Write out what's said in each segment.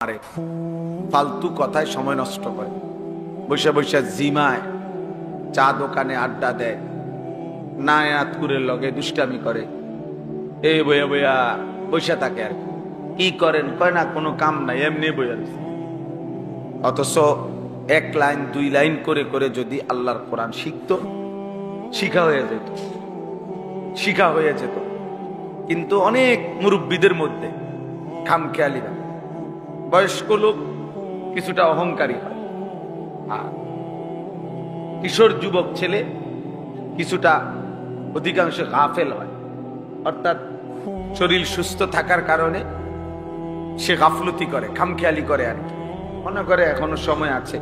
আরে ফালতু কথায় সময় নষ্ট করে, বৈশা বৈশা জিমায়, চা দোকানে আড্ডা দেয়, নায়াতকুরের লগে দুষ্টামি করে, এই বইয়া বইয়া বৈশা থাকে। আর কি করেন কয় না, কোনো কাম নাই, এমনি বইয়া। অথচ এক লাইন দুই লাইন করে করে যদি আল্লাহর কোরআন শিখতো, শিখা হয়ে যেত, শিখা হয়ে যেত। কিন্তু অনেক মুরব্বীদের মধ্যে খামখেয়ালিরা, বয়স্ক লোক কিছুটা অহংকারী হয়, আর কিশোর যুবক ছেলে কিছুটা অধিকাংশ গাফেল হয়। অর্থাৎ শরীর সুস্থ থাকার কারণে সে গাফলতি করে, খামখেয়ালি করে, আর কি মনে করে এখনো সময় আছে,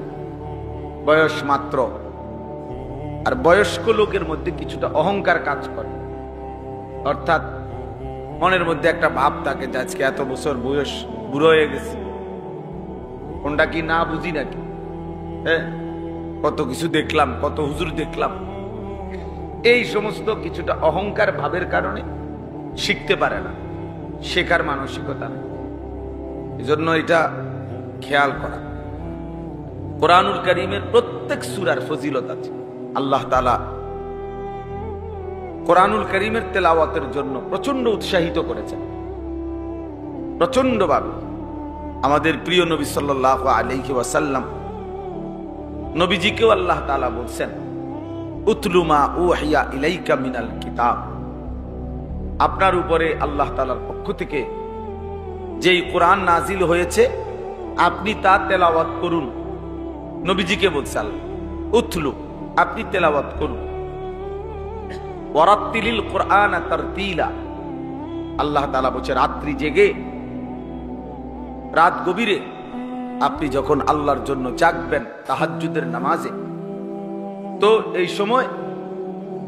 বয়স মাত্র। আর বয়স্ক লোকের মধ্যে কিছুটা অহংকার কাজ করে, অর্থাৎ মনের মধ্যে একটা ভাব থাকে যে আজকে এত বছর বয়স, বুড়ো হয়ে গেছে, কোনটা কি না বুঝি নাকি, হ্যাঁ কত কিছু দেখলাম, কত হুজুর দেখলাম। এই সমস্ত কিছুটা অহংকার ভাবের কারণে শিখতে পারে না, শেখার মানসিকতা নেই। এজন্য এটা খেয়াল করা। কোরআনুল কারীমের প্রত্যেক সূরার ফজিলত আছে। আল্লাহ তাআলা কোরআনুল কারীমের তেলাওয়াতের জন্য প্রচন্ড উৎসাহিত করেছেন, প্রচন্ড ভাবে। আমাদের প্রিয় নবী সাল্লাল্লাহু আলাইহি ওয়াসাল্লাম, নবীজিকেও আল্লাহ তাআলা বলছেন, উতলু মা উহিয়া ইলাইকা মিনাল কিতাব, আপনার উপরে আল্লাহ তাআলার পক্ষ থেকে যেই কোরআন নাজিল হয়েছে আপনি তা তেলাওয়াত করুন। নবীজিকে বলছেন উতলু, আপনি তেলাওয়াত করুন। ওয়ারাত্তিলিল কুরআন তারতিলা, আল্লাহ তাআলা বলছে রাত্রি জেগে, রাত গভীরে আপনি যখন আল্লাহর জন্য জাগবেন তাহাজ্জুদের নামাজে, তো এই সময়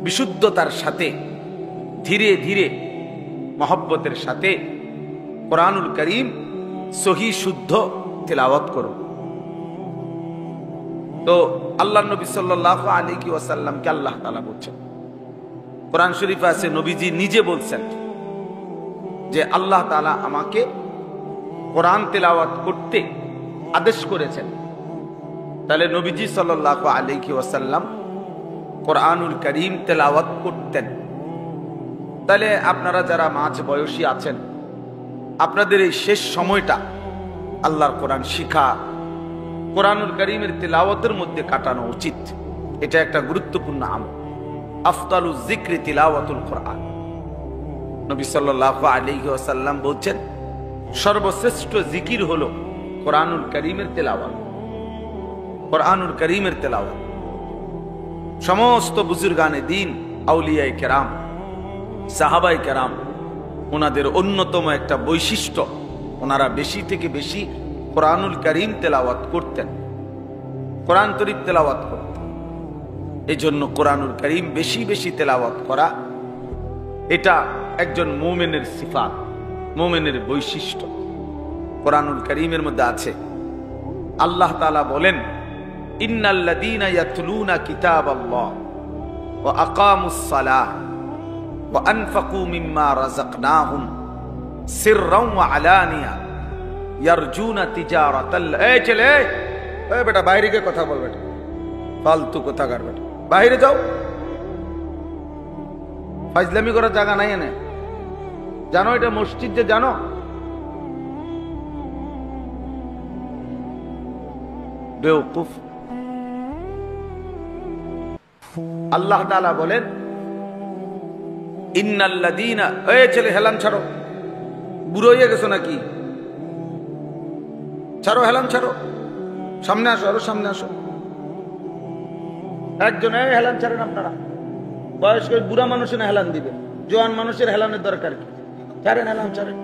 বিশুদ্ধতার সাথে ধীরে ধীরে মহব্বতের সাথে কোরআনুল কারীম সহি শুদ্ধ তেলাওয়াত করুন। তো আল্লাহ নবী সাল্লাল্লাহু আলাইহি ওয়াসাল্লামকে আল্লাহ তাআলা বলছেন, কোরআন শরীফে আছে নবীজি নিজে বলছেন যে আল্লাহ তাআলা আমাকে কোরআন তেলাওয়াত করতে আদেশ করেছেন। তাহলে নবীজি সাল্লাল্লাহু আলাইহি ওয়াসাল্লাম কোরআনুল কারীম তেলাওয়াত করতেন। তাহলে আপনারা যারা মাঝ বয়সী আছেন, আপনাদের এই শেষ সময়টা আল্লাহর কোরআন শিখা, কোরআনুল কারীমের তেলাওয়াতের মধ্যে কাটানো উচিত। এটা একটা গুরুত্বপূর্ণ আমল। আফদালুজ যিকরি তিলাওয়াতুল কোরআন। নবী সাল্লাল্লাহু আলাইহি ওয়াসাল্লাম বলছেন, সর্বশ্রেষ্ঠ জিকির হলো কোরআনুল কারীমের তেলাওয়াত। কোরআনুল কারীমের তেলাওয়াত সমস্ত বুজুর্গানে দ্বীন, আউলিয়ায়ে কেরাম, সাহাবায়ে কেরাম, ওনাদের অন্যতম একটা বৈশিষ্ট্য, ওনারা বেশি থেকে বেশি কোরআনুল কারীম তেলাওয়াত করতেন, কোরআন শরীফ তেলাওয়াত করতেন। এই জন্য কোরআনুল কারীম বেশি বেশি তেলাওয়াত করা, এটা একজন মুমিনের সিফাত, মুমিনের বৈশিষ্ট্য। কোরআনুল কারীমের মধ্যে আছে, আল্লাহ তাআলা বলেন, ইন্নাল্লাযীনা ইয়াতলুনা কিতাবাল্লাহ ওয়া আকামুস সালাহ ওয়া আনফাকু মিম্মা রাযাকনাহুম সিররাও ওয়া আলানিয়া ইয়ারজুনা তিজারাতাল। এই ছেলে, এই বেটা বাইরে গিয়ে কথা বল, বেটা ফালতু কথা কার, বেটা বাইরে যাও, ফাজলামি করার জায়গা নাই এনে। জানো এটা মসজিদ, যে জানো বেওকুফ। আল্লাহ তাআলা বলেন, ইন্নাল্লাযীনা, এই ছেলে হেলান ছাড়ো, বুড়ো হয়ে গেছো নাকি, ছাড়ো হেলান ছাড়ো, সামনে আসো, আরো সামনে আসো। একজন, এই হেলান ছাড়েন আপনারা, বয়স্ক বুড়া মানুষের হেলান দিবে, জোয়ান মানুষের হেলানের দরকার কি, ছাড়েন হেলান ছাড়েন।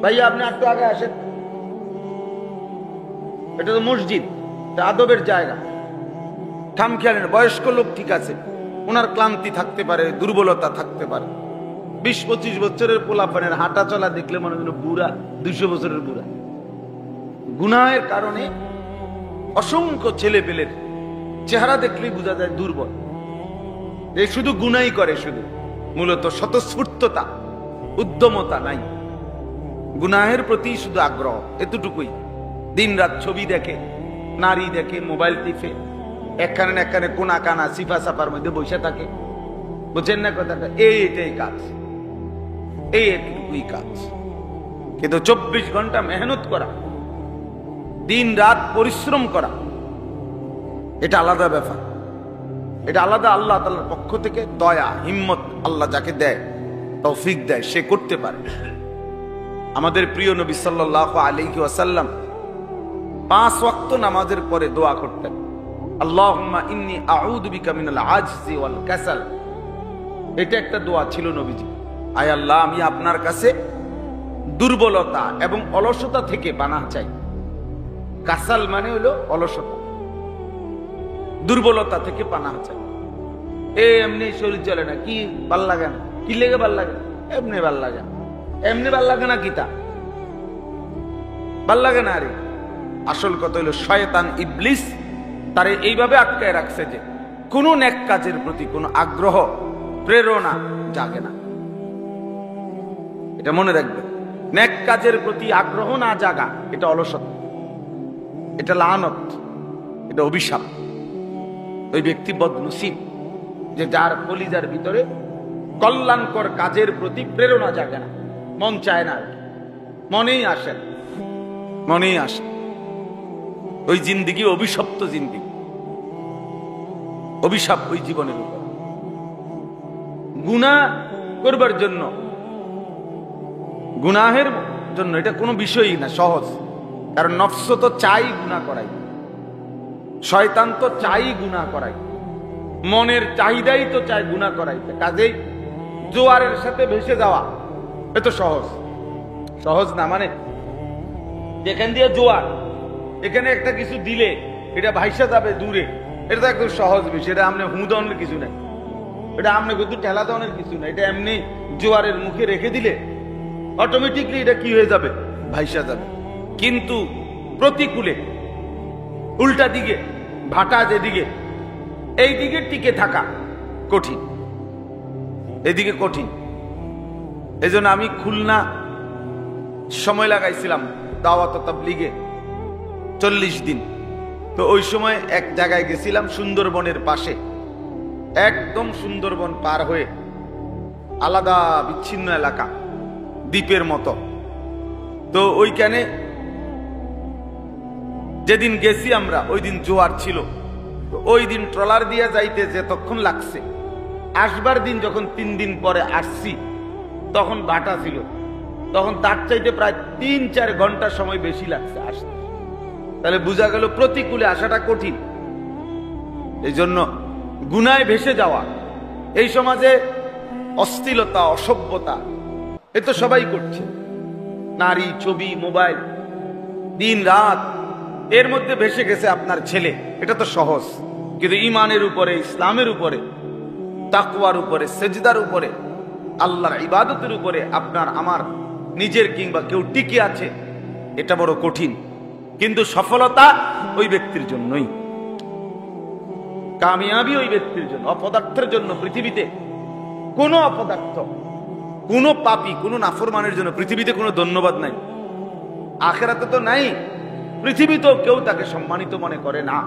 ভাইয়া আপনি একটু আগে আসেন, এটা তো মসজিদ, এটা আদবের জায়গা। খামখেয়ালেন, বয়স্ক লোক ঠিক আছে, ওনার ক্লান্তি থাকতে পারে, দুর্বলতা থাকতে পারে। 20-25 বছরের পোলাপানের হাঁটা চলা দেখলে মনে হয় বুড়া, 200 বছরের বুড়া। গুনাহের কারণে অসংখ্য ছেলে পেলের চেহারা দেখলেই বোঝা যায় দুর্বল, যে শুধু গুনাই করে, শুধু মূলত স্বতঃস্ফূর্ততা, উদ্যমতা নাই। গুনাহের প্রতি শুধু আগ্রহ, এতটুকুই। দিন রাত ছবি দেখে, নারী দেখে, মোবাইল টিপে, একখানে একখানে কোনা কানা সিফা সাফার মধ্যে বসে থাকে। বুঝছেন না কথাটা? এটাই কাজ, এইটুকুই কাজ। কিন্তু 24 ঘন্টা মেহনত করা, দিন রাত পরিশ্রম করা, এটা আলাদা ব্যাপার। এটা আলাদা, আল্লাহ তাআলার পক্ষ থেকে দয়া, হিম্মত। আল্লাহ যাকে দেয়, তৌফিক দেয়, সে করতে পারে। আমাদের প্রিয় নবী সাল্লাল্লাহু আলাইহি ওয়াসাল্লাম 5 ওয়াক্ত নামাজের পরে দোয়া করতেন, আল্লাহুম্মা ইন্নী আউযু বিকা মিনাল আজজি ওয়াল কাসাল। এটা একটা দোয়া ছিল নবীজি। আয় আল্লাহ, আমি আপনার কাছে দুর্বলতা এবং অলসতা থেকে পানাহ চাই। কাসাল মানে হলো অলসতা, দুর্বলতা থেকে পানাহ চাই। এমনি শরীর চলে না, কি ভাল লাগে না, কি লেগে ভাল লাগে, এমনি ভাল লাগে না, এমনি ভাল লাগে না, কিতা ভাল লাগে না। আরে আসল কথা হলো শয়তান ইবলিস তারে এইভাবে আটকায় রাখছে যে কোন নেক কাজের প্রতি কোনো আগ্রহ, প্রেরণা জাগে না। এটা মনে রাখবে, নেক কাজের প্রতি আগ্রহ না জাগা এটা অলসতা, এটা লানত, এটা অভিশাপ। ওই ব্যক্তি বদনসিব যে যার কলিজার ভিতরে কল্যাণকর কাজের প্রতি প্রেরণা জাগে না, মন চায় না, মনেই আসে না, মনেই আসে। ওই জিন্দিগি অভিশপ্ত জিন্দিগি, অভিশাপ ওই জীবনের উপর। গুনাহ করবার জন্য, গুনাহের জন্য এটা কোনো বিষয়ই না, সহজ। কারণ নফস তো চাই গুনাহ করাই, শয়তান তো চাই গুনাহ করাই, মনের চাহিদাই তো চাই গুনাহ করাইতে। কাজেই জোয়ারের সাথে ভেসে যাওয়া এত সহজ, সহজ না। মানে যেখান দিয়ে জোয়ার, এখানে একটা কিছু দিলে এটা ভাইসা যাবে দূরে, এটা তো একদম সহজ বিষয়। এটা আপনি হুঁদনের কিছু নাই, এটা আপনি কিন্তু ঠেলা দেওয়ার কিছু নাই। এটা এমনি জোয়ারের মুখে রেখে দিলে অটোমেটিকলি এটা কি হয়ে যাবে, ভাইসা যাবে। কিন্তু প্রতিকূলে, উল্টা দিকে, ভাটা যেদিকে, এই দিকে টিকে থাকা কঠিন, এদিকে কঠিন। এই জন্য আমি খুলনা সময় লাগাইছিলাম দাওয়াত তাবলীগে 40 দিন। তো ওই সময় এক জায়গায় গেছিলাম সুন্দরবনের পাশে, একদম সুন্দরবন পার হয়ে আলাদা বিচ্ছিন্ন এলাকা, দ্বীপের মতো। তো ওইখানে যেদিন গেছি আমরা, ওই দিন জোয়ার ছিল। ওই দিন ট্রলার দিয়ে যাইতে যতক্ষণ লাগছে, আসবার দিন যখন 3 দিন পরে আসছি তখন ভাটা ছিল, তখন তার চাইতে প্রায় 3-4 ঘন্টা সময় বেশি লাগছে আসতে। তাহলে বোঝা গেল প্রতিকূলে আসাটা কঠিন। এই জন্য গুনায় ভেসে যাওয়া, এই সমাজে অশ্লীলতা, অসভ্যতা, এ তো সবাই করছে। নারী, ছবি, মোবাইল, দিন রাত, এর মধ্যে ভেসে গেছে আপনার ছেলে, এটা তো সহজ। কিন্তু ইমানের উপরে, ইসলামের উপরে, তাকওয়ার উপরে, সেজদার উপরে, আল্লাহর ইবাদতের উপরে আপনার আমার নিজের কিংবা কেউ টিকে আছে, এটা বড় কঠিন। কিন্তু সফলতা ওই ব্যক্তির জন্যই, কামিয়াবি ওই ব্যক্তির জন্য। অপদার্থের জন্য পৃথিবীতে কোনো অপদার্থ, কোনো পাপী, কোনো নাফরমানের জন্য পৃথিবীতে কোনো ধন্যবাদ নাই। আখিরাতে তো নাই, পৃথিবীতেও কেউ তাকে সম্মানিত মনে করে না।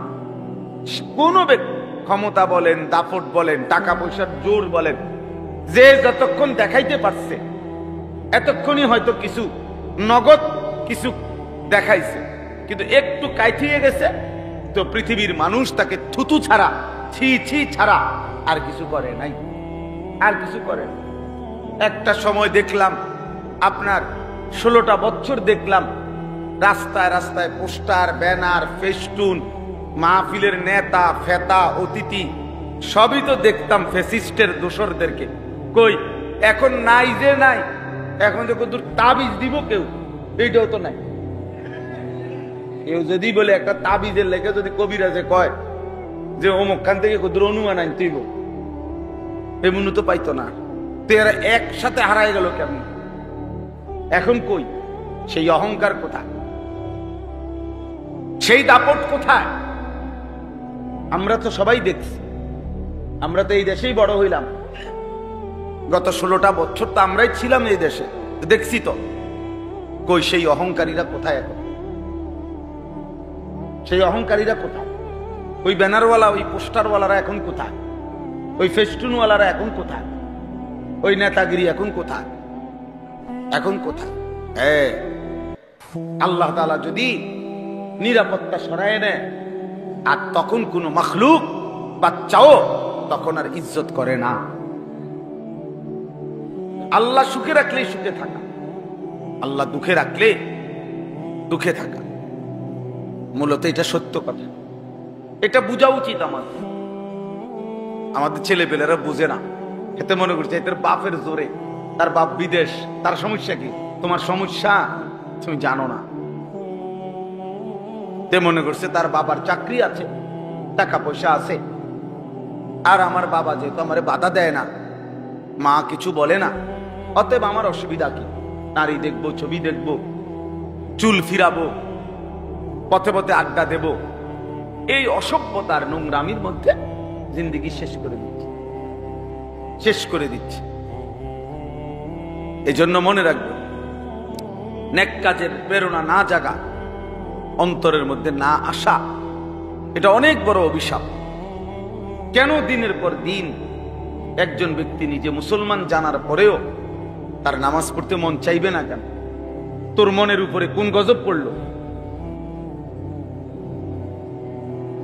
কোন ব্যক্তি, ক্ষমতা বলেন, দাপট বলেন, টাকা পয়সার জোর বলেন, যে যতক্ষণ দেখাইতে পারছে এতক্ষণই হয়তো কিছু নগদ কিছু দেখাইছে, কিন্তু একটু কাইঠিয়ে গেছে তো পৃথিবীর মানুষ তাকে থুতু ছাড়া, ছি ছি ছাড়া আর কিছু করে নাই, আর কিছু করে না। একটা সময় দেখলাম আপনার 16টা বছর দেখলাম রাস্তায় রাস্তায় পোস্টার, ব্যানার, ফেস্টুন, মাহফিলের নেতা, ফেতা, অতিথি সবই তো দেখতাম ফ্যাসিস্টের দোসরদেরকে। কই এখন নাই, যে নাই, এখন যে কত তাবিজ দিব কেউ, এইটাও তো নাই। কেউ যদি বলে একটা তাবিজের লেগে যদি কবিরাজে কয় যে অমুক খান থেকে কত অনুমান আনতেইব, এমন তো পাইতো না। তো এরা একসাথে হারাই গেল কেমন? এখন কই সেই অহংকার কোথায়, সেই দাপট কোথায়? আমরা তো সবাই দেখছি, আমরা তো এই দেশেই বড় হইলাম। গত 16টা বছর তো আমরাই ছিলাম এই দেশে, দেখছি তো কই সেই অহংকারীরা কোথায় এখন? সেই অহংকারীরা কোথায়? ওই ব্যানারওয়ালা, ওই পোস্টারওয়ালারা এখন কোথায়? ওই ফেস্টুনওয়ালারা এখন কোথায়? ওই নেতাগিরি এখন কোথায়? এখন কোথায়? আল্লাহ তাআলা যদি নিরাপত্তা সরায় নেয়, আর তখন কোন মখলুক বাচ্চাও তখন আর ইজ্জত করে না। আল্লাহ সুখে রাখলে সুখে থাকা, আল্লাহ দুঃখে রাখলে দুঃখে থাকা। মূলত এটা সত্য কথা, এটা বোঝা উচিত আমাদের। আমাদের ছেলেপেলেরা বুঝে না, এতে মনে করছে এদের বাপের জোরে, তার বাপ বিদেশ, তার সমস্যা কি? তোমার সমস্যা তুমি জানো না। তে মনে করছে তার বাবার চাকরি আছে, টাকা পয়সা আছে, আর আমার বাবা যেহেতু আমার বাধা দেয় না, মা কিছু বলে না, অতএব আমার অসুবিধা কি? নারী দেখবো, ছবি দেখবো, চুল ফিরাবো, পথে পথে আড্ডা দেব, এই অসভ্যতার নোংরামির মধ্যে জিন্দেগি শেষ করে দিচ্ছে, শেষ করে দিচ্ছে। এই জন্য মনে রাখবে, নেক কাজের প্রেরণা না জাগা, অন্তরের মধ্যে না আসা, এটা অনেক বড় অভিশাপ। কেন দিনের পর দিন একজন ব্যক্তি নিজে মুসলমান জানার পরেও তার নামাজ পড়তে মন চাইবে না কেন? তোর মনের উপরে কোন গজব পড়লো?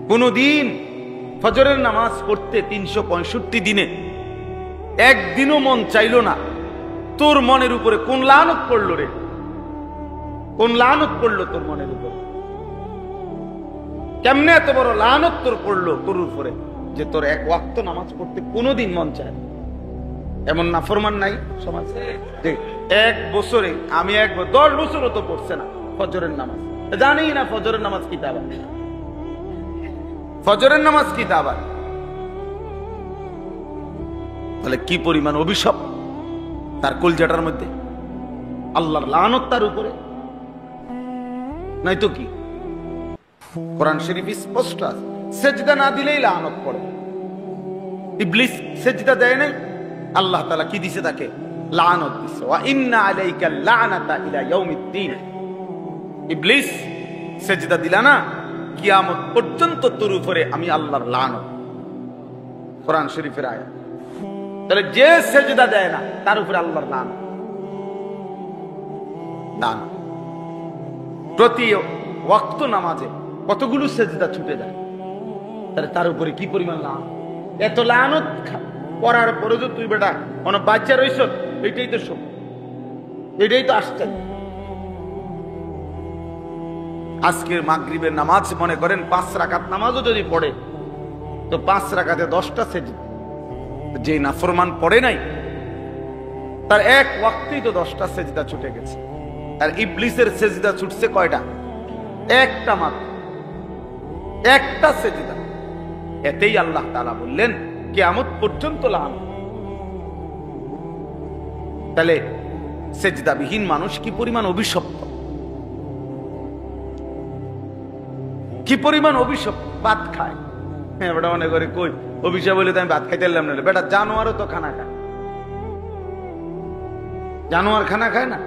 কোনদিন ফজরের নামাজ পড়তে 365 দিনে একদিনও মন চাইল না? তোর মনের উপরে কোন লানত পড়লো রে? কোন লানত পড়লো তোর মনের উপরে? কেমনে এত বড় লানত তোর পড়লো তোর উপরে যে তোর এক ওয়াক্ত নামাজ পড়তে কোনোদিন মন চায়? এমন নাফরমান নাই সমাজে? এক বছরে আমি 10 বছরও তো পড়ছে না ফজরের নামাজ, জানি না ফজরের নামাজ কি? তা ফজরের নামাজ কি? তা আবার তাহলে কি পরিমাণ অভিশাপ তার কলজাটার মধ্যে, আল্লাহর লানত তার উপরে, নাই তো কি? কোরআন শরীফ স্পষ্ট আছে, সেজদা না দিলেই লানত পড়ে। ইবলিস সেজদা দেয় নাই, আল্লাহ তাআলা কি দিছে? তাকে লানত দিছে। ওয়া ইন্না আলাইকা লানাতা ইলা ইয়াউমিদ্দিন। ইবলিস সেজদা দিলা না, কিয়ামত পর্যন্ত তোর উপরে আমি আল্লাহর লানত। কোরআন শরীফের আয়াত। তাহলে যে সেজদা দেয় না তার উপরে আল্লাহর লানত। লানত প্রতি ওয়াক্ত নামাজে কতগুলো সেজদা ছুটে যায়, তাহলে তার উপরে কি পরিমাণ লানত? এত লানত পড়ার পরে তো তুই বেটা অনেক বাচ্চা রইছ, এটাই তো সব, এটাই তো আসছে। আজকের মাগরিবের নামাজ মনে করেন 5 রাকাত নামাজও যদি পড়ে তো 5 রাকাতে 10টা সেজদা। যে নাফরমান পড়ে নাই তার এক ওয়াক্তেই তো 10টা সেজদা ছুটে গেছে। আর ইবলিসের সেজদা ছুটছে কয়টা? একটা মাত্র, একটা সেজদা। এতেই আল্লাহ তাআলা বললেন কিয়ামত পর্যন্ত লানত। তাহলে সেজদাবিহীন মানুষ কি পরিমাণ অভিশপ্ত, কি পরিমাণ অভিশপ্ত। ভাত খায়, হ্যাঁ বেটা মনে করে কই অভিশাপ বলে তো আমি ভাত খাইতে এলাম না। বেটা জানোয়ারও তো খানা খায়, জানোয়ার খানা খায় না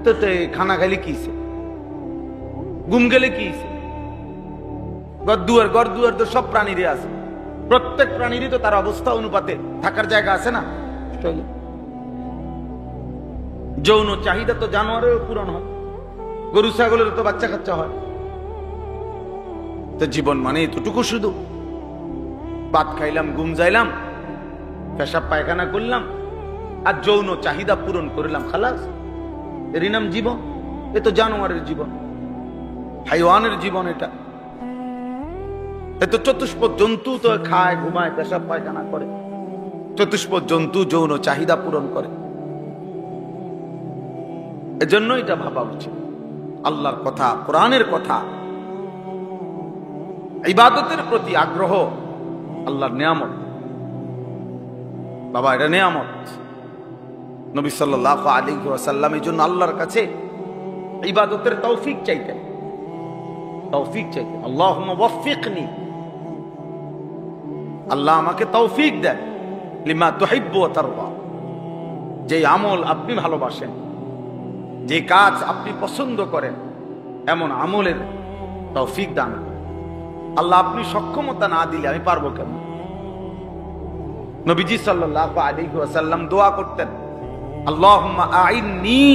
তো? খানা খাইলে কিছে, ঘুম গেলে কিছে? গড় দুয়ার তো সব প্রাণীরই আছে, প্রত্যেক প্রাণীরই তো তার অবস্থা অনুপাতে থাকার জায়গা আছে না? যৌন চাহিদা তো জানোয়ারেরও পূরণ হয়, গরু ছাগলের তো বাচ্চা কাচ্চা হয়। তো জীবন মানে এতটুকু, শুধু ভাত খাইলাম, ঘুম যাইলাম, পেশাব পায়খানা করলাম, আর যৌন চাহিদা পূরণ করলাম, খালাস। এরই নাম জীবন? এ তো জানোয়ারের জীবন, হাইওয়ানের জীবন এটা। এ তো চতুষ্পদ জন্তু তো খায়, ঘুমায়, পেশাব পায়খানা করে। চতুষ্পদ জন্তু যৌন চাহিদা পূরণ করে। এজন্য এটা ভাবা উচিত। আল্লাহর কথা, কোরআনের কথা, ইবাদতের প্রতি আগ্রহ আল্লাহর নিয়ামত। বাবা এটা নিয়ামত। নবী সাল্লাল্লাহু আলাইহি ওয়াসাল্লাম এই জন্য আল্লাহর কাছে ইবাদতের তৌফিক চাইতেন, তৌফিক চাইতেন। আল্লাহুম্মা ওয়াফফিকনি, আল্লাহ আমাকে তৌফিক দেন, লিমা তুহিব্বু ওয়া তারদা, যে আমল আপনি ভালোবাসেন, যে কাজ আপনি পছন্দ করেন এমন আমলের তৌফিক দান করেন। আল্লাহ আপনি সক্ষমতা না দিলে আমি পারবো কেমন? নবীজি সাল্লাল্লাহু আলাইহি ওয়াসাল্লাম দোয়া করতেন, আল্লাহুম্মা আইন্নি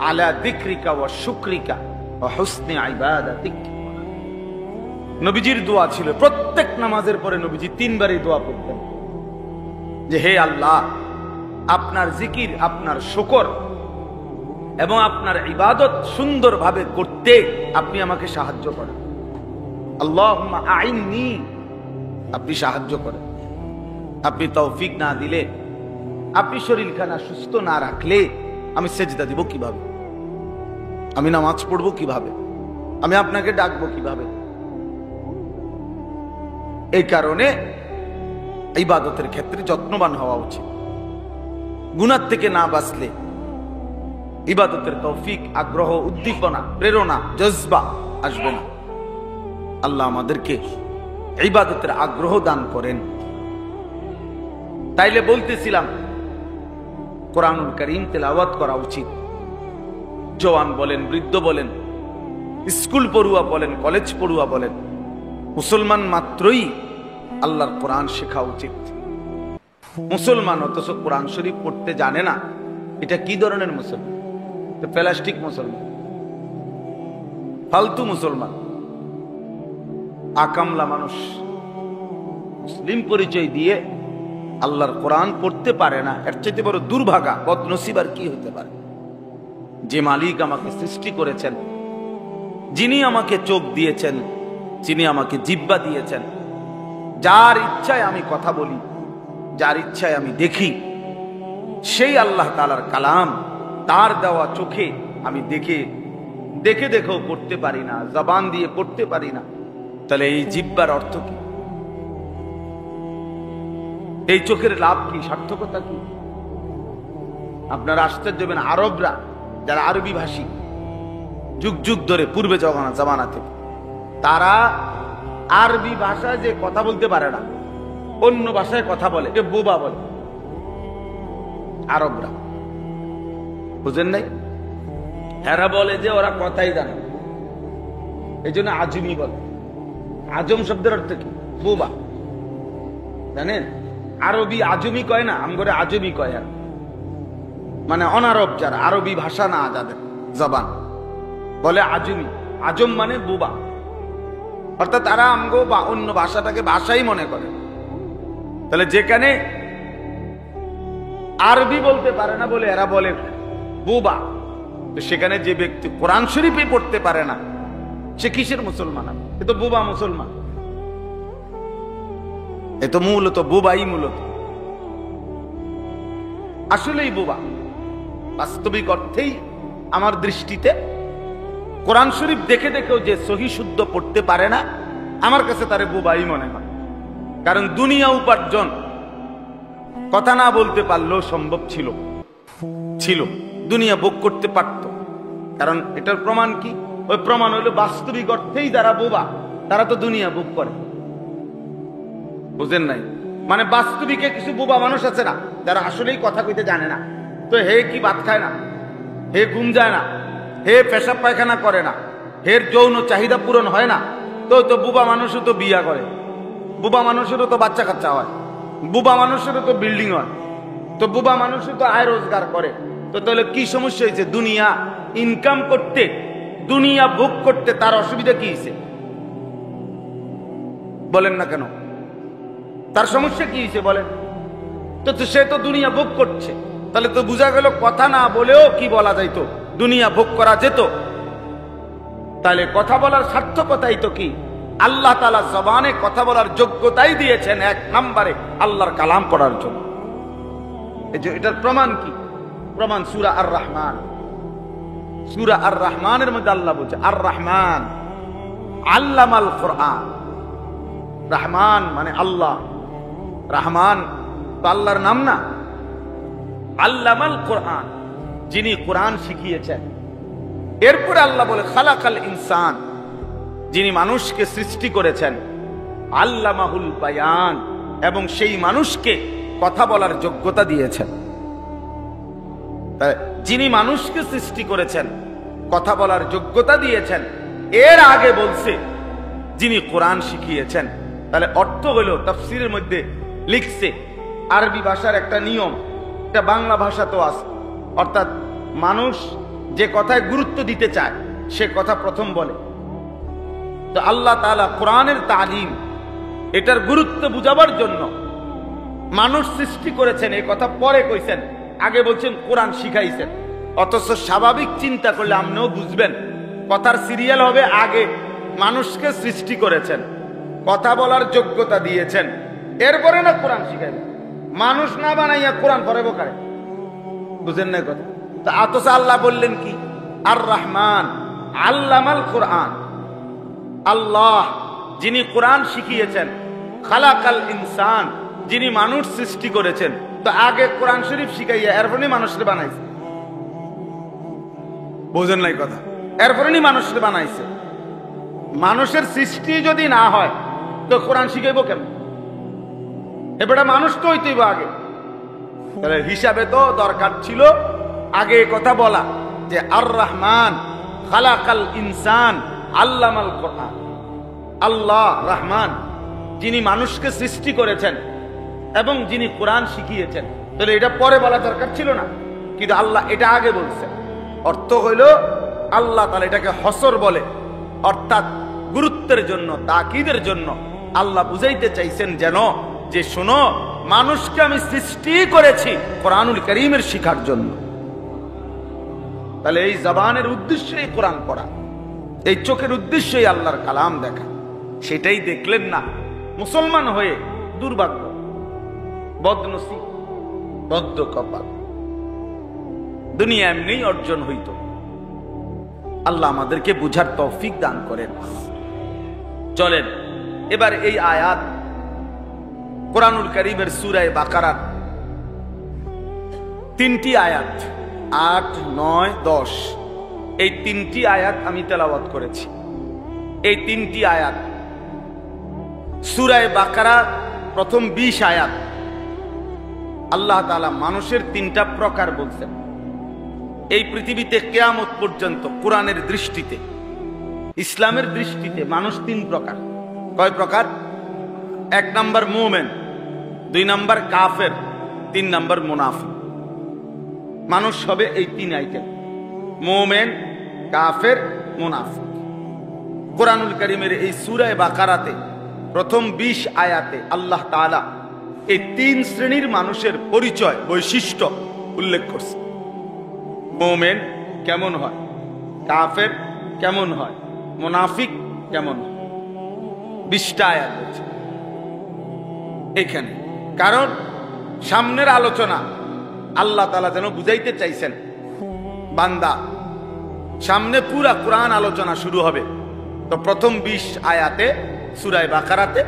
আলা যিকরিকা ওয়া শুকরিকা ওয়া হুসনি ইবাদাতিক। নবীজির দোয়া ছিল, প্রত্যেক নামাজের পরে নবীজি 3 বারই দোয়া করতেন যে হে আল্লাহ, আপনার জিকির, আপনার শুকর এবং আপনার ইবাদত সুন্দরভাবে করতে আপনি আমাকে সাহায্য করেন। আল্লাহুম্মা আইন্নি, আপনি সাহায্য করেন। আপনি তৌফিক না দিলে, আপনি শরীরখানা সুস্থ না রাখলে আমি সেজদা দিব কিভাবে? আমি নামাজ পড়বো কিভাবে? আমি আপনাকে ডাকবো কিভাবে? এই কারণে ইবাদতের ক্ষেত্রে যত্নবান হওয়া উচিত। গুনাহ থেকে না বাঁচলে ইবাদতের তৌফিক, আগ্রহ, উদ্দীপনা, প্রেরণা, জজবা আসবে না। আল্লাহ আমাদেরকে ইবাদতের আগ্রহ দান করেন। তাইলে বলতেছিলাম কোরআনুল কারীম তেলাওয়াত করা উচিত। জওয়ান বলেন, বৃদ্ধ বলেন, স্কুল পড়ুয়া বলেন, কলেজ পড়ুয়া বলেন, মুসলমান মাত্রই আল্লাহর কোরআন শেখা উচিত। মুসলমান অথচ কোরআন শরীফ পড়তে জানে না, এটা কি ধরনের মুসলমান? প্লাস্টিক মুসলমান, ফালতু মুসলমান, আকামলা মানুষ। মুসলিম পরিচয় দিয়ে আল্লাহর কোরআন পড়তে পারে না, এর চাইতে বড় দুর্ভাগা, বদনসিব আর কি হতে পারে? যে মালিক আমাকে সৃষ্টি করেছেন, যিনি আমাকে চোখ দিয়েছেন, যিনি আমাকে জিহ্বা দিয়েছেন, যার ইচ্ছায় আমি কথা বলি, যার ইচ্ছায় আমি দেখি, সেই আল্লাহ তাআলার কালাম, তার দেওয়া চোখে আমি দেখেও পড়তে পারি না, জবান দিয়ে পড়তে পারি না। তাহলে এই জিহ্বার অর্থ কি? এই চোখের লাভ কি? সার্থকতা কি? আপনারা আশ্চর্য হবেন, আরবরা যারা আরবি ভাষী, যুগ যুগ ধরে পূর্বে জামানা থেকে, তারা আরবি ভাষায় যে কথা বলতে পারে না, অন্য ভাষায় কথা বলে, এ বোবা বলে। আরবরা, বুঝেন নাই? এরা বলে যে ওরা কথাই জানে, এই জন্য আজমি বলে। আজম শব্দের অর্থ কি? বোবা। জানেন, আরবি আজমি কয় না, আমগরে আজমি কয়, আর মানে অনারব যারা, আরবি ভাষা না যাদের জবান, বলে আজমি। আজম মানে বোবা, অর্থাৎ তারা আমগো বা অন্য ভাষাটাকে ভাষাই মনে করে। তাহলে যেখানে আরবি বলতে পারে না বলে এরা বলে বোবা, তো সেখানে যে ব্যক্তি কোরআন শরীফে পড়তে পারে না, সে কিসের মুসলমান? এ তো বোবা মুসলমান, এ তো মূলত বোবাই, মূলত আসলেই বোবা। বাস্তবিক অর্থেই আমার দৃষ্টিতে কোরআন শরীফ দেখেও যে সহি শুদ্ধ পড়তে পারে না, আমার কাছে তারে বোবাই মনে হয়। কারণ দুনিয়া উপার্জন কথা না বলতে পারলেও সম্ভব ছিল, দুনিয়া ভোগ করতে পারত। কারণ এটার প্রমাণ কি? ওই প্রমাণ হইলো বাস্তবিক অর্থেই যারা বোবা, তারা তো দুনিয়া ভোগ করে। বুঝেন নাই? মানে বাস্তবিকে কিছু বোবা মানুষ আছে না, যারা আসলেই কথা কইতে জানে না। তো হে কি ভাত খায় না, হে ঘুম যায় না, হে পেশাব পায়খানা করে না, হের যৌন চাহিদা পূরণ হয় না, তো বুবা মানুষও তো বিয়া করে, বুবা মানুষেরও তো বাচ্চা কাচ্চা হয়, বুবা মানুষেরও তো বিল্ডিং হয়, তো বুবা মানুষও তো আয় রোজগার করে। তো তাহলে কি সমস্যা হয়েছে? দুনিয়া ইনকাম করতে, দুনিয়া ভোগ করতে তার অসুবিধা কি হয়েছে? বলেন না কেন? তার সমস্যা কি হয়েছে বলেন তো? সে তো দুনিয়া ভোগ করছে, তাহলে তো বোঝা গেল কথা না বলেও কি বলা যাইতো, দুনিয়া ভোগ করা যেত। তাহলে কথা বলার সার্থকতাই তো কি? আল্লাহ তাআলা জবানে কথা বলার যোগ্যতাই দিয়েছেন এক নম্বরে আল্লাহর কালাম পড়ার জন্য। এটার প্রমাণ কি? প্রমাণ সূরা আর রহমান। সূরা আর রহমানের মধ্যে আল্লাহ বলছে, আর রহমান আল্লামাল কোরআন। রহমান মানে আল্লাহ, রহমান তো আল্লাহর নাম না। আল্লামাল কোরআন, যিনি কোরআন শিখিয়েছেন। এরপরে আল্লাহ বলে খালাকাল ইনসান, যিনি মানুষকে সৃষ্টি করেছেন। আল্লামাহুল বায়ান, এবং সেই মানুষকে কথা বলার যোগ্যতা দিয়েছেন। যিনি মানুষকে সৃষ্টি করেছেন, কথা বলার যোগ্যতা দিয়েছেন, এর আগে বলছে যিনি কোরআন শিখিয়েছেন। তাহলে অর্থ হলো তাফসীরের মধ্যে লিখছে, আরবি ভাষার একটা নিয়ম, এটা বাংলা ভাষাতেও আছে, অর্থাৎ মানুষ যে কথায় গুরুত্ব দিতে চায় সে কথা প্রথম বলে। তো আল্লাহ তাআলা কোরআনের তালিম, এটার গুরুত্ব বুঝাবার জন্য মানুষ সৃষ্টি করেছেন এই কথা পরে কইছেন, আগে বলছেন কোরআন শিখাইছেন। অথচ স্বাভাবিক চিন্তা করলে আপনিও বুঝবেন কথার সিরিয়াল হবে, আগে মানুষকে সৃষ্টি করেছেন, কথা বলার যোগ্যতা দিয়েছেন, এরপরে না কোরআন শিখাইবেন। মানুষ না বানাইয়া কোরআন পরে বোকারে, বুঝেন না কথা? তা অথচ আল্লাহ বললেন কি, আর রহমান আল্লামাল কোরআন, আল্লাহ যিনি কোরআন শিখিয়েছেন, খালাকাল ইনসান যিনি মানুষ সৃষ্টি করেছেন। তো আগে কোরআন শরীফ শিখাইয়া এরপরে মানুষকে বানাইছে, বোঝেন নাই কথা? এরপরে মানুষকে বানাইছে। মানুষের সৃষ্টি যদি না হয় তো কোরআন শিখাইব কেন? এবারে মানুষ তো হইতেইব আগে। তাহলে হিসাবে তো দরকার ছিল আগে কথা বলা যে আর রহমান খালাকাল ইনসান আল্লামাল কোরআন, আল্লাহ রহমান যিনি মানুষকে সৃষ্টি করেছেন এবং যিনি কোরআন শিখিয়েছেন। তাহলে এটা পরে বলা দরকার ছিল না, কিন্তু আল্লাহ এটা আগে বলছেন। অর্থ হইল আল্লাহ তাআলা এটাকে হসর বলে, অর্থাৎ গুরুত্বের জন্য, তাকিদের জন্য আল্লাহ বুঝাইতে চাইছেন যেন যে শোনো, মানুষকে আমি সৃষ্টি করেছি কোরআনুল কারীমের শিখার জন্য। তাহলে এই জবানের উদ্দেশ্যই কোরআন পড়া, এই চোখের উদ্দেশ্যই আল্লাহর কালাম দেখা, সেটাই দেখলেন না। মুসলমান হয়ে দুর্ভাগ্য, বদনসিব, বদ্ধ কপাল, দুনিয়া এমনি অর্জন হইত। আল্লাহ আমাদেরকে বুঝার তৌফিক দান করেন। চলেন এবার এই আয়াত কোরআনুল কারীমের সূরা বাকারার 3টি আয়াত 8, 9, 10 এই 3টি আয়াত আমি তেলাওয়াত করেছি। এই 3টি আয়াত সূরা বাকারা প্রথম 20 আয়াত আল্লাহ তাআলা মানুষের 3টা প্রকার বলছেন। এই পৃথিবীতে কিয়ামত পর্যন্ত কোরআনের দৃষ্টিতে, ইসলামের দৃষ্টিতে মানুষ 3 প্রকার। কয় প্রকার? 1 নাম্বার মুমিন, 2 নাম্বার কাফের, 3 নাম্বার মুনাফিক। মানুষ হবে এই 3 আইটেম, মুমিন, কাফের, মুনাফিক। কোরআনুল কারীমের এই সূরা বাকারাতে প্রথম 20 আয়াতে আল্লাহ তাআলা এই 3 শ্রেণীর মানুষের পরিচয়, বৈশিষ্ট্য উল্লেখ করছে। মুমিন কেমন হয়, কাফের কেমন হয়, মুনাফিক কেমন হয়, 20টা আয়াত আছে এখানে। কারণ সামনের আলোচনা আল্লাহ তাআলা যেন বুঝাইতে চাইছেন, বান্দা সামনে পুরা কোরআন আলোচনা শুরু হবে। তো প্রথম 20 আয়াতে সূরা বাকারাতে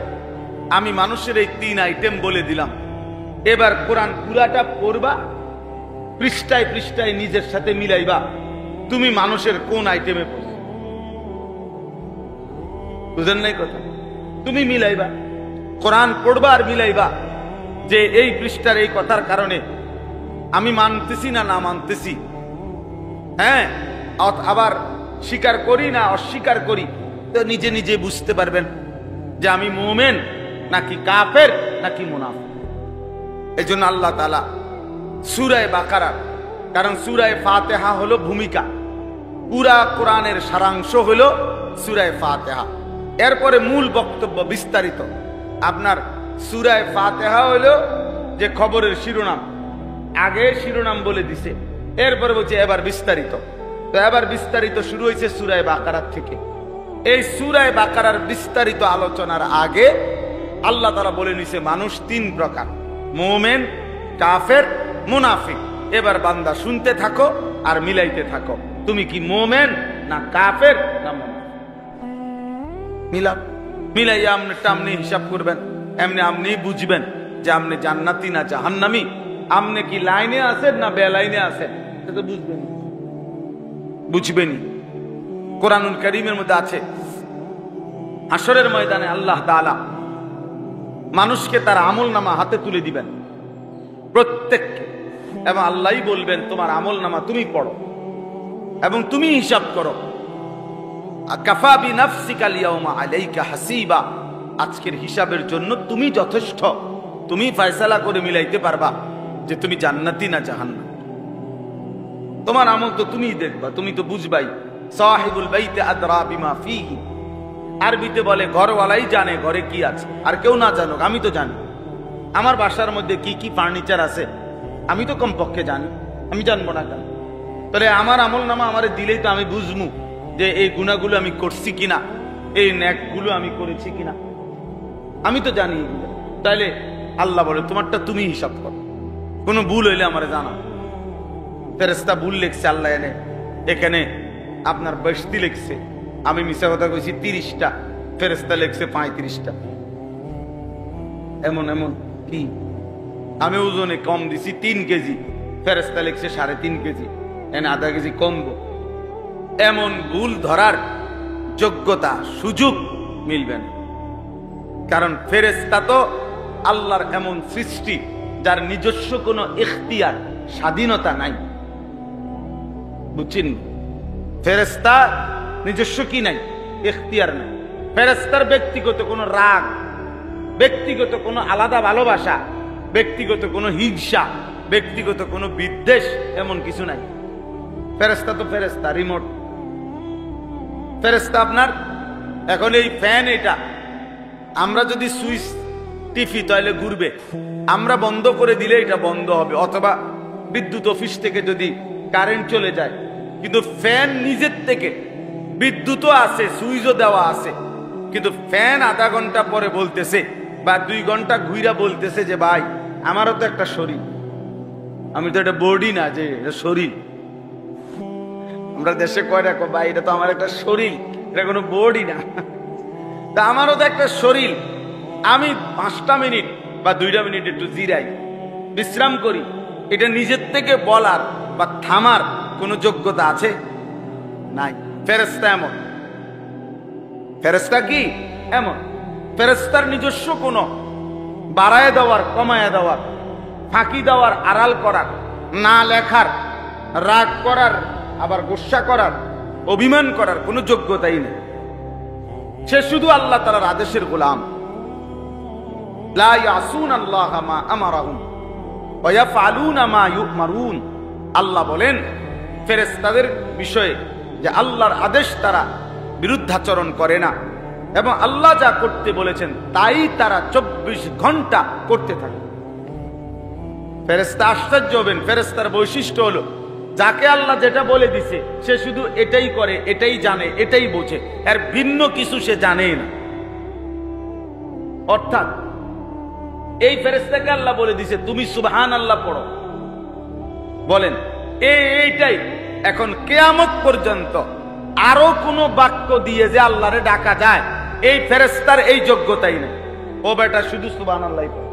আমি মানুষের এই 3 আইটেম বলে দিলাম। এবার কোরআন পুরাটা পড়বা, পৃষ্ঠায় পৃষ্ঠায় নিজের সাথে মিলাইবা তুমি মানুষের কোন আইটেমে পড়ছো। বুঝেন নাই কথা? তুমি মিলাইবা, কোরআন পড়বা আর মিলাইবা যে এই পৃষ্ঠার এই কথার কারণে আমি মানতেছি না না মানতেছি, হ্যাঁ, আবার স্বীকার করি না অস্বীকার করি। তো নিজে নিজে বুঝতে পারবেন যে আমি মুমিন নাকি কাফের নাকি মুনাফিক। এই জন্য আল্লাহ তাআলা সূরা বাকারা, কারণ সূরা ফাতিহা হলো ভূমিকা, পুরা কোরআনের সারাংশ হলো সূরা ফাতিহা। এরপরে মূল বক্তব্য বিস্তারিত। আপনার সূরা ফাতিহা হলো যে খবরের শিরোনাম, আগে শিরোনাম বলে দিছে, এরপরে বলছে এবার বিস্তারিত। তো এবার বিস্তারিত শুরু হয়েছে সূরা বাকারা থেকে। এই সূরা বাকারার বিস্তারিত আলোচনার আগে আল্লাহ তাআলা বলে নিছে মানুষ 3 প্রকার, মুমিন, কাফের, মুনাফিক। এবার বান্দা শুনতে থাকো আর মিলাইতে থাকো, তুমি কি মুমিন না কাফের না মুনাফিক। মিলাও, মিলাইয়া আপনি হিসাব করবেন, এমনি আপনি বুঝবেন যে আপনি জান্নাতি না জাহান্নামী, আপনি কি লাইনে আছেন না বেলাইনে আছেন, সেটা বুঝবেন, বুঝবেনই। কোরআনুল কারীমের মধ্যে আছে হাশরের ময়দানে আল্লাহ তাআলা মানুষকে তার আমলনামা হাতে তুলে দিবেন, প্রত্যেককে এবং আল্লাহই বলবেন তোমার আমল নামা তুমি পড়ো এবং তুমি হিসাব করো। কাফা বিনাফসিকা আল-ইয়াওমা আলাইকা হাসিবা, আজকের হিসাবের জন্য তুমি যথেষ্ট, তুমি ফয়সালা করে মিলাইতে পারবা যে তুমি জান্নাতি না জাহান্নাম। তোমার আমল তো তুমিই দেখবা, তুমি তো বুঝবাই। সাহিবুল বাইতে আদরা বিমা ফিহি, আরবিতে বলে ঘরওয়ালাই জানে ঘরে কি আছে, আর কেউ না জানুক, আমি তো জানি। আমার বাসার মধ্যে কি কি ফার্নিচার আছে আমি তো কমপক্ষে জানি, আমি জানবো না কেন? তাহলে আমার আমল নামা আমারে দিলেই তো আমি বুঝবো যে এই গুনাহগুলো আমি করছি কিনা, এই নেকগুলো আমি করেছি কিনা, আমি তো জানি এগুলো। তাইলে আল্লাহ বলে তোমারটা তুমি হিসাব করো, কোনো ভুল হইলে আমারে জানা। ফেরেশতা ভুল লিখছে, আল্লাহ এনে এখানে আপনার 62 লিখছে, আমি মিছা কথা কইছি 30টা, ফেরেশতা লিখছে 35টা। এমন এমন কি আমি ওজনে কম দিছি 3 কেজি, ফেরেশতা লিখছে 3.5 কেজি, এনে আধা কেজি কমবো। এমন ভুল ধরার যোগ্যতা সুযোগ মিলবে না, কারণ ফেরেশতা তো আল্লাহর এমন সৃষ্টি যার নিজস্ব কোনো ইখতিয়ার স্বাধীনতা নাই, বুঝছেন? ফেরেশতা নিজস্ব কি নাই? ইখতিয়ার নাই। ফেরেশতার ব্যক্তিগত কোনো রাগ, ব্যক্তিগত কোনো আলাদা ভালোবাসা, ব্যক্তিগত কোনো হিংসা, ব্যক্তিগত কোনো বিদ্বেষ, এমন কিছু নাই। ফেরেশতা তো ফেরেশতা, রিমোট ফেরেশতা। আপনার এখন এই ফ্যান, এটা আমরা যদি সুইচ টিপি তাহলে ঘুরবে, আমরা বন্ধ করে দিলে এটা বন্ধ হবে, অথবা বিদ্যুৎ অফিস থেকে যদি কারেন্ট চলে যায়। কিন্তু ফ্যান নিজের থেকে, বিদ্যুৎও আছে, সুইচও দেওয়া আছে, কিন্তু ফ্যান আধা ঘন্টা পরে বলতেছে বা 2 ঘন্টা ঘুরা বলতেছে যে ভাই আমারও তো একটা শরীর, আমি তো এটা বডি না যে এটা শরীর। আমরা দেশে কয় রাখো ভাই এটা তো আমার একটা শরীর, এটা কোনো বডি না। তা আমারও তো একটা শরীর, আমি 5টা মিনিট বা 2টা মিনিট একটু জিরাই, বিশ্রাম করি, এটা নিজের থেকে বলার বা থামার কোনো যোগ্যতা আছে? নাই। ফেরেশতা এমন, ফেরেশতা কি এমন? ফেরেশতার নিজস্ব কোনো বাড়ায় দেওয়ার, কমায় দেওয়ার, ফাঁকি দেওয়ার, আড়াল করার, না লেখার, রাগ করার, আবার গোসা করার, অভিমান করার কোনো যোগ্যতাই নেই। সে শুধু আল্লাহ তাআলার আদেশের গোলাম। লা ইয়াসুনাল্লাহা মা আমারাহুম ওয়া ইয়াফআলুনা মা ইউমারুন। আল্লাহ বলেন ফেরেশতাদের বিষয়ে যে আল্লাহর আদেশ তারা বিরুদ্ধাচরণ করে না, এবং আল্লাহ যা করতে বলেছেন তাই তারা 24 ঘন্টা করতে থাকে। ফেরেশতা আশ্চর্য হবেন, ফেরেশতার বৈশিষ্ট্য হলো যাকে আল্লাহ যেটা বলে দিছে সে শুধু এটাই করে, এটাই জানে, এটাই বোঝে, এর ভিন্ন কিছু সে জানেই না। অর্থাৎ এই ফেরেশতাকে আল্লাহ বলে দিছে তুমি সুবহানাল্লাহ পড়ো, বলেন এইটাই। এখন কিয়ামত পর্যন্ত আরো কোনো বাক্য দিয়ে যে আল্লাহরে ডাকা যায়, এই ফেরেশতার এই যোগ্যতাই নেই। ও বেটা শুধু সুবহানাল্লাহ পড়ো,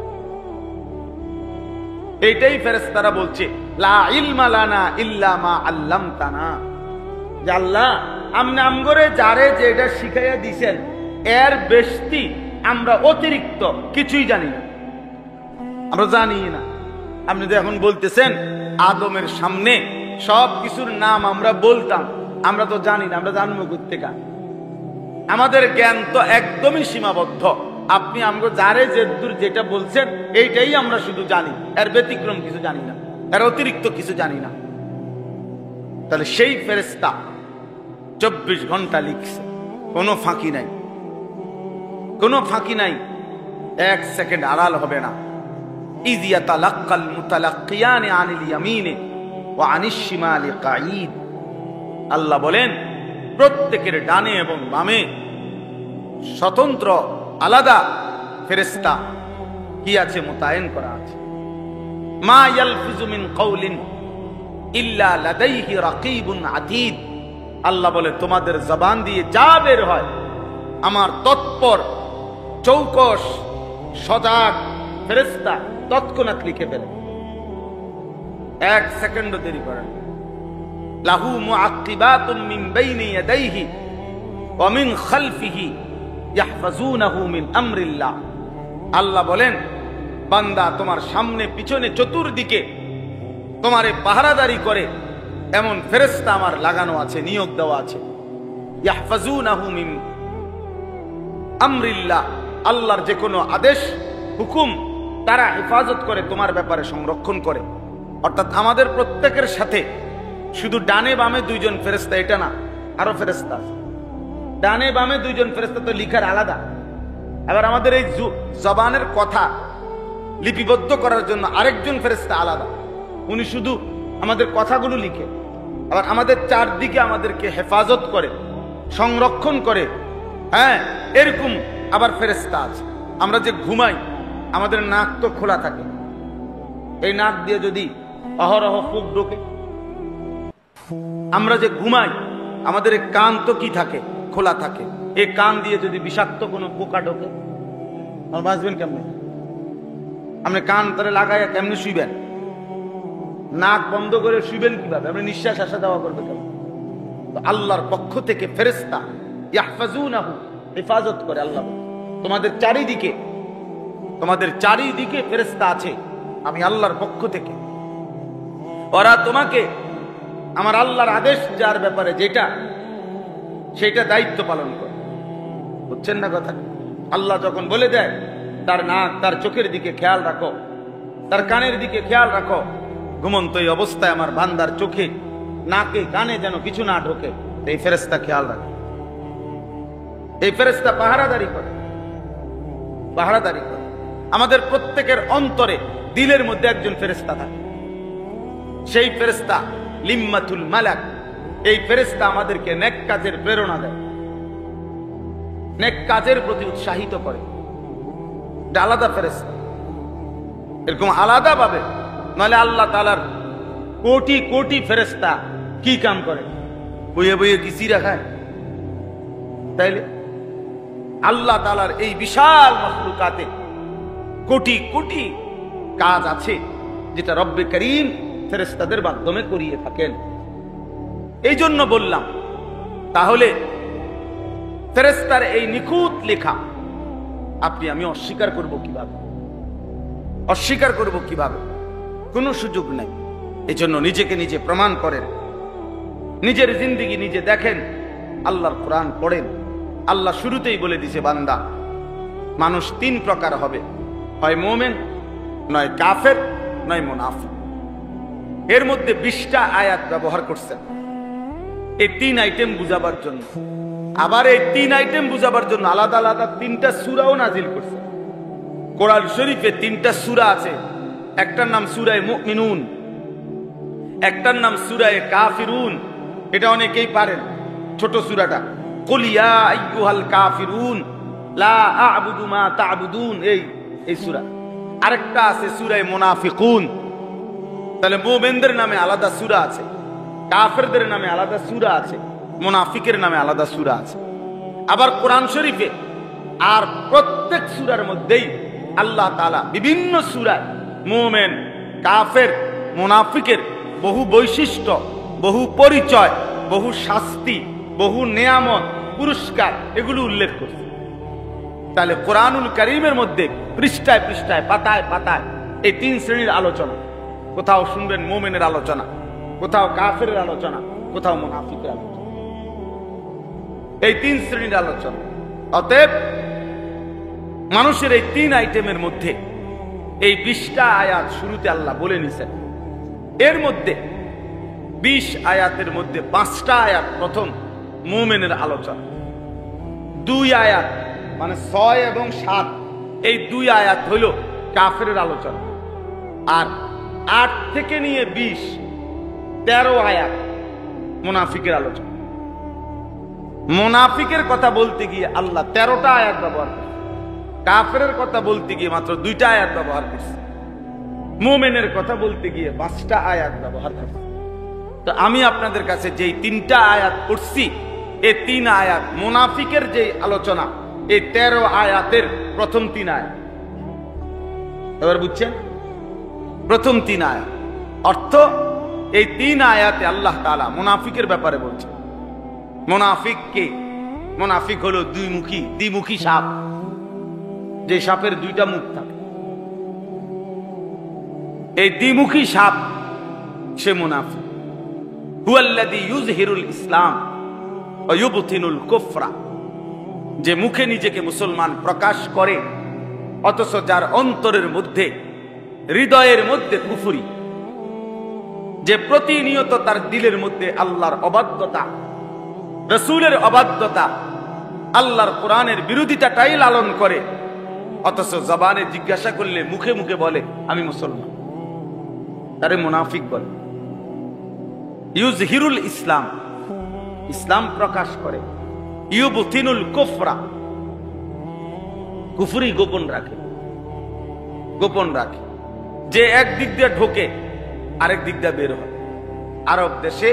এইটাই ফেরেশতারা বলছে লা ইলমা লানা ইল্লা মা আল্লামতানা, যে আল্লাহ আপনি আমগরে যারে যেটা শিখাইয়া দিবেন এর বেশি আমরা অতিরিক্ত কিছুই জানি না, আমরা জানি না। আপনি তো এখন বলতেছেন আদমের সামনে সব কিছুর নাম আমরা বলতাম, আমরা তো জানি না, আমরা জানবো কোত্থেকে? আমাদের জ্ঞান তো একদমই সীমাবদ্ধ। আপনি আমগো যারে যেটা বলছেন এইটাই আমরা শুধু জানি, এর ব্যতিক্রম কিছু জানি না, এর অতিরিক্ত কিছু জানি না। তাহলে সেই ফেরেশতা 24 ঘন্টা লিখছে, কোনো ফাঁকি নাই, কোনো ফাঁকি নাই, 1 সেকেন্ড আড়াল হবে না। ইয ইয়াতালাক্কাল মুতালাক্কিয়ানি আনিল ইয়ামিনি ওয়া আনিশ শিমালি কাঈদ। আল্লাহ বলেন প্রত্যেকের ডানে এবং বামে স্বতন্ত্র আলাদা ফেরেশতা কি আছে, মোতায়েন করা আছে। মা ইয়ালফিজু মিন কাওলিন ইল্লা লাদাইহি রাকিবুন আতীদ। আল্লাহ বলে তোমাদের জবান দিয়ে যা বের হয় আমার তৎপর চৌকস সজাগ ফেরেশতা তৎক্ষণাৎ লিখে ফেলে, 1 সেকেন্ডও দেরি করেন। লাহু মুআক্কিবাতুন মিন বাইনি ইয়াদাইহি ওয়া মিন খালফিহি ইয়াহফাজুনাহু মিন আমরিল্লাহ। আল্লাহ বলেন বান্দা তোমার সামনে পিছনে চতুর্দিকে তোমারে পাহারাদারি করে এমন ফেরেশতা আমার লাগানো আছে, নিয়োগ দেওয়া আছে। ইয়াহফাজুনাহু মিন আমরিল্লাহ, আল্লাহর যে কোনো আদেশ হুকুম তারা হেফাজত করে, তোমার ব্যাপারে সংরক্ষণ করে। অর্থাৎ আমাদের প্রত্যেকের সাথে শুধু ডানে বামে দুইজন ফেরেশতা এটা না, আরো ফেরেশতা আছে। ডানে বামে দুইজন ফেরেশতা তো লিখার আলাদা। এবার আমাদের এই জবানের কথা লিপিবদ্ধ করার জন্য আরেকজন ফেরেশতা আলাদা, উনি শুধু আমাদের কথাগুলো লিখে। আবার আমাদের চারদিকে আমাদেরকে হেফাজত করে, সংরক্ষণ করে। হ্যাঁ, এরকম আবার ফেরেশতা আছে। আমরা যে ঘুমাই আমাদের নাক তো খোলা থাকে, এই নাক দিয়ে যদি অহরহ ফুক ঢোকে। আমরা যে ঘুমাই আমাদের এই কান তো কি থাকে, খোলা থাকে। এই কান দিয়ে যদি বিষাক্ত কোনো পোকা ঢোকে, আর বাঁচবেন কেমনে? আপনি কান তারে লাগাইয়া কেমনে শুইবেন? নাক বন্ধ করে শুইবেন কিভাবে? আপনি নিঃশ্বাস আসা দেওয়া করবে কেমন? তো আল্লাহর পক্ষ থেকে ফেরেশতা ইয়াহফাজুনাহু, হেফাজত করে আল্লাহ। তোমাদের চারিদিকে ফেরেশতা আছে আমি আল্লাহর পক্ষ থেকে। ওরা তোমাকে আমার আল্লাহর আদেশ যার ব্যাপারে যেটা সেটা দায়িত্ব পালন করে। বুঝছেন না কথা? আল্লাহ যখন বলে দেয় তার নাক তার চোখের দিকে খেয়াল রাখো, তার কানের দিকে খেয়াল রাখো, ঘুমন্ত এই অবস্থায় আমার বান্দার চোখে নাকে কানে যেন কিছু না ঢোকে, এই ফেরেশতা খেয়াল রাখে। এই ফেরেশতা পাহারাদারি করে। আমাদের প্রত্যেকের অন্তরে দিলের মধ্যে একজন ফেরেশতা থাকে, সেই ফেরেশতা লিম্মাতুল মালাক। এই ফেরেশতা আমাদেরকে নেক কাজের প্রেরণা দেয়, নেক কাজের প্রতি উৎসাহিত করে। আলাদা ফেরেশতা, এরকম আলাদা ভাবে, নাহলে আল্লাহ তাআলার কোটি কোটি ফেরেশতা কি কাম করে? বইয়ে বইয়ে কিসি রাখায়? তাইলে আল্লাহ তাআলার এই বিশাল মাখলুকাতে কোটি কোটি কাজ আছে যেটা রব্বে করিম ফেরেশতাদের মাধ্যমে করিয়ে থাকেন। এই জন্য বললাম, তাহলে ফেরেশতার এই নিখুঁত লেখা আপনি আমি অস্বীকার করব কিভাবে? কোনো সুযোগ নেই। এই জন্য নিজেকে নিজে প্রমাণ করেন, নিজের জিন্দেগি নিজে দেখেন, আল্লাহর কোরআন পড়েন। আল্লাহ শুরুতেই বলে দিছে, বান্দা মানুষ তিন প্রকার হবে, হয় মুমিন, নয় কাফের, নয় মুনাফিক। এর মধ্যে 20টা আয়াত ব্যবহার করছেন এই তিন আইটেম বুঝাবার জন্য। আবার এই তিন আইটেম বুঝাবার জন্য আলাদা আলাদা 3টা সূরাও নাজিল করছে। কোরআন শরীফে 3টা সূরা আছে, একটার নাম সূরায়ে মুমিনুন, একটার নাম সূরায়ে কাফিরুন। এটা অনেকেই পারেন, ছোট সূরাটা, কুল ইয়া আইয়ুহাল কাফিরুন লা আ'বুদু মা তা'বুদুন, এই সূরা। আরেকটা আছে সূরায়ে মুনাফিকুন। তাহলে মুমিনদের নামে আলাদা সূরা আছে, কাফেরদের নামে আলাদা সূরা আছে, মুনাফিকের নামে আলাদা সূরা আছে। আবার কোরআন শরীফে আর প্রত্যেক সূরার মধ্যেই আল্লাহ তাআলা বিভিন্ন সূরায় মুমিন, কাফের, মুনাফিকের বহু বৈশিষ্ট্য, বহু পরিচয়, বহু শাস্তি, বহু নিয়ামত, পুরস্কার এগুলো উল্লেখ করছে। তাহলে কোরআনুল কারীমের মধ্যে পৃষ্ঠায় পৃষ্ঠায়, পাতায় পাতায় এই 3 শ্রেণীর আলোচনা। কোথাও শুনবেন মুমিনের আলোচনা, কোথাও কাফেরের আলোচনা, কোথাও মুনাফিকের আলোচনা, এই 3 শ্রেণীর আলোচনা। অতএব মানুষের এই 3 আইটেমের মধ্যে এই 20টা আয়াত শুরুতে আল্লাহ বলে নিছেন। এর মধ্যে 20 আয়াতের মধ্যে 5টা আয়াত প্রথম মুমিনের আলোচনা, 2 আয়াত মানে 6 এবং 7 এই 2 আয়াত হইল কাফেরের আলোচনা। আর 8 থেকে নিয়ে 20 13 আয়াত মুনাফিকের আলোচনা। মুনাফিকের কথা বলতে গিয়ে আল্লাহ 13টা আয়াত ব্যবহার করছে, কাফেরের কথা বলতে গিয়ে মাত্র 2টা আয়াত ব্যবহার করছে, মুমিনের কথা বলতে গিয়ে 5টা আয়াত ব্যবহার করছে। তো আমি আপনাদের কাছে যেই 3টা আয়াত পড়ছি, এই 3 আয়াত মুনাফিকের যে আলোচনা, এই 13 আয়াতের প্রথম 3 আয়াত। এবার বুঝছেন? প্রথম 3 আয়াত অর্থ এই 3 আয়াতে আল্লাহ তাআলা মুনাফিকের ব্যাপারে বলছে। মুনাফিক কে? মুনাফিক হলো দ্বিমুখী সাপ, যে সাপের 2টা মুখ থাকে। এই দ্বিমুখী সাপ সে মুনাফিক। হুয়াল্লাযী ইউযহিরুল ইসলাম ওয়া ইউবতিনুল কুফরা, যে মুখে নিজেকে মুসলমান প্রকাশ করে অথচ যার অন্তরের মধ্যে, হৃদয়ের মধ্যে কুফরি, যে প্রতিনিয়ত তার দিলের মধ্যে আল্লাহর অবাধ্যতা, রাসূলের অবাধ্যতা, আল্লাহর কোরআনের বিরোধিতাটাই লালন করে, অথচ জবানে জিজ্ঞাসা করলে মুখে মুখে বলে আমি মুসলমান, তারে মুনাফিক বলে। ইউযহিরুল ইসলাম, ইসলাম প্রকাশ করে, ইউবতিনুল কুফরা, কুফরি গোপন রাখে, গোপন রাখে। যে এক দিক দিয়ে ঢোকে আরেক দিক দিয়ে বের হয়। আরব দেশে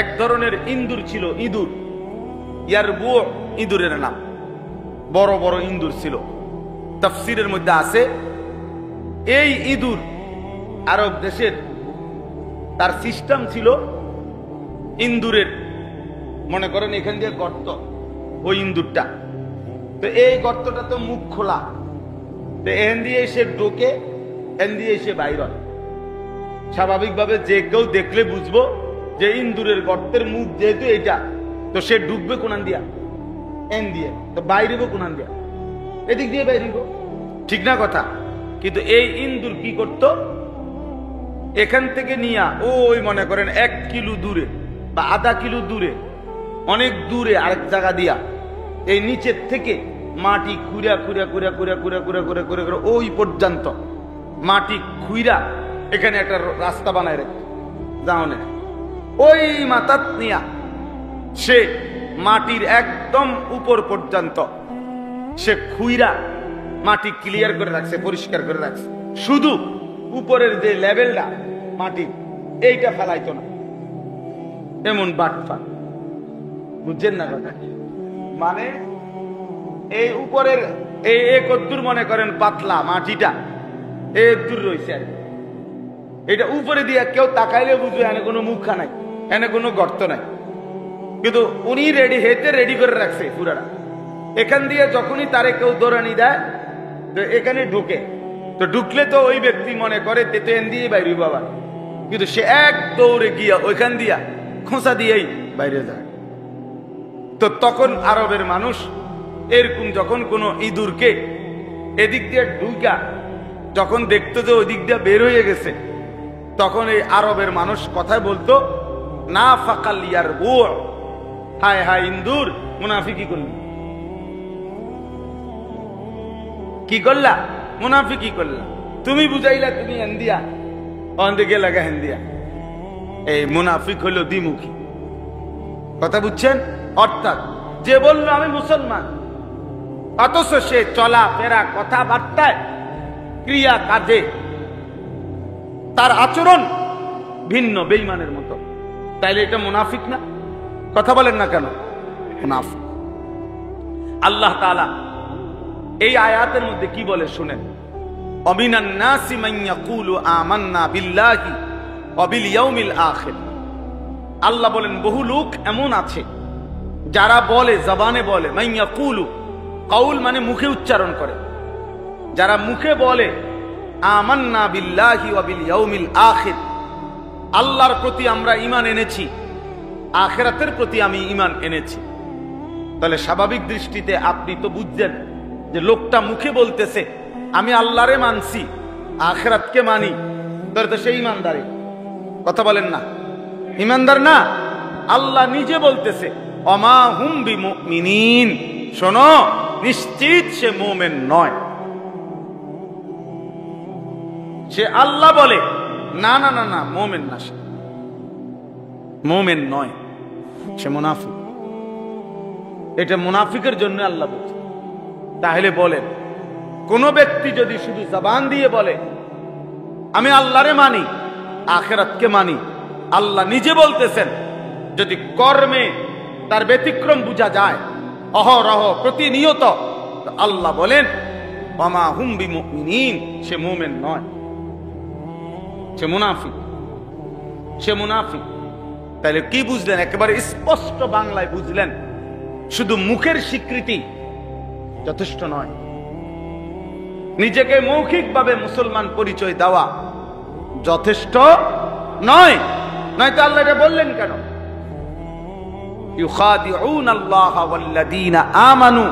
এক ধরনের ইঁদুর ছিল, ইঁদুর, ইয়ারবু ইঁদুরের নাম, বড় বড় ইঁদুর ছিল। তাফসীরের মধ্যে আছে এই ইঁদুর আরব দেশের, তার সিস্টেম ছিল ইঁদুরের, মনে করেন এখান দিয়ে গর্ত, ওই ইঁদুরটা, তো এই গর্তটা তো মুখ খোলা, তো এখান দিয়ে এসে ঢোকে, এখান দিয়ে এসে বাইর হয়। স্বাভাবিকভাবে যে কেউ দেখলে বুঝবো যে ইঁদুরের গর্তের মুখ যেহেতু এটা, তো সে ঢুকবে কোনান দিয়া, এন দিয়ে, তো বাইরেব কোনান দিয়া, এদিক দিয়ে বাইরেব, ঠিক না কথা? কিন্তু এই ইঁদুর কি করত, এখান থেকে নিয়া ওই মনে করেন 1 কিলো দূরে বা আধা কিলো দূরে, অনেক দূরে আরেক জায়গা দিয়া এই নিচের থেকে মাটি খুঁড়া খুঁড়া খুঁড়া খুঁড়া খুঁড়া খুঁড়া খুঁড়া খুঁড়া খুঁড়া ওই পর্যন্ত মাটি খুঁড়া এখানে একটা রাস্তা বানায় রেখে যাওনে, ওই মাথাত নিয়া সে মাটির একদম উপর পর্যন্ত সে খুঁড়া মাটি ক্লিয়ার করে রাখছে, পরিষ্কার করে রাখছে, শুধু উপরের যে লেভেলটা মাটি এইটা ফেলাইতো না। এমন বাটফা, বুঝছেন না কথা? মানে এই উপরের এই কদ্দুর মনে করেন পাতলা মাটিটা এই দূর রয়েছে আর এটা উপরে দিয়ে কেউ তাকাইলে বুঝবে এনে কোনো মুখা নাই, এনে কোনো গর্ত নাই, কিন্তু উনি রেডি করে রাখছে পুরাটা। এখান দিয়ে যখনই তারে কেউ দৌড়ানি দেয় তো এখানে ঢুকে, তো ঢুকলে তো ওই ব্যক্তি মনে করে তেন দিয়ে বাইরে বাবা, কিন্তু সে এক দৌড়ে গিয়া ওইখান দিয়া খোঁচা দিয়েই বাইরে যায়। তো তখন আরবের মানুষ এরকম যখন কোনো ইঁদুরকে এদিক দিয়ে ঢুকা যখন দেখতো যে ওই দিক দিয়ে বের হয়ে গেছে, তখন এই আরবের মানুষ কথায় বলতো না ফাকাল ইয়ারবু, হায় হায় ইঁদুর মুনাফিকি করলি, কি করলা? মুনাফিকি করলা, তুমি বুঝাইলা তুমি হেন্দিয়া, অন্দিকে লাগা হেন্দিয়া। এই মুনাফিক হলো দ্বিমুখী, কথা বুঝছেন? অর্থাৎ যে বলল আমি মুসলমান, অথচ সে চলা ফেরা কথাবার্তায় ক্রিয়া কাজে তার আচরণ ভিন্ন, বেঈমানের মতো, তাইলে এটা মুনাফিক না? কথা বলেন না কেন? মুনাফিক। আল্লাহ তাআলা এই আয়াতের মধ্যে কি বলে শুনেন, অমিনান নাসি মান ইয়াকুলু আমান্না বিল্লাহি ওয়া বিল ইয়াউমিল আখির। আল্লাহ বলেন বহু লোক এমন আছে যারা বলে, জবানে বলে, মান ইয়াকুলু, কাউল মানে মুখে উচ্চারণ করে, যারা মুখে বলে আমান্না বিল্লাহি ওয়া বিল ইয়াউমিল আখির, আল্লাহর প্রতি আমরা ঈমান এনেছি, আখিরাতের প্রতি আমি ঈমান এনেছি। তাহলে স্বাভাবিক দৃষ্টিতে আপনি তো বুঝছেন যে লোকটা মুখে বলতেছে আমি আল্লাহরে মানছি, আখিরাতকে মানি, তাহলে তো সেই ঈমানদারই। কথা বলেন না? ঈমানদার না? আল্লাহ নিজে বলতেছে অমা হুম বিমুমিনিন, শোনো নিশ্চিত সে মুমিন নয়। সে আল্লাহ বলে না না না না, মুমিন না, সে মুমিন নয়, সে মুনাফিক। এটা মুনাফিকের জন্য আল্লাহ বলছে। তাহলে বলেন কোন ব্যক্তি যদি শুধু জবান দিয়ে বলে আমি আল্লাহরে মানি, আখিরাতকে মানি, আল্লাহ নিজে বলতেছেন যদি কর্মে তার ব্যতিক্রম বোঝা যায় অহরহ প্রতিনিয়ত, আল্লাহ বলেন ওয়ামা হুম বিমুমিনিন, সে মুমিন নয়, সে মুনাফিক, সে মুনাফিক। তাহলে কি বুঝলেন? একেবারে স্পষ্ট বাংলায় বুঝলেন, শুধু মুখের স্বীকৃতি যথেষ্ট নয়, নিজেকে মৌখিকভাবে মুসলমান পরিচয় দেওয়া যথেষ্ট নয়, নয়তো আল্লাহ এটা বললেন কেন? ইউখাদিউন আল্লাহ ওয়াল্লাযীনা আমানু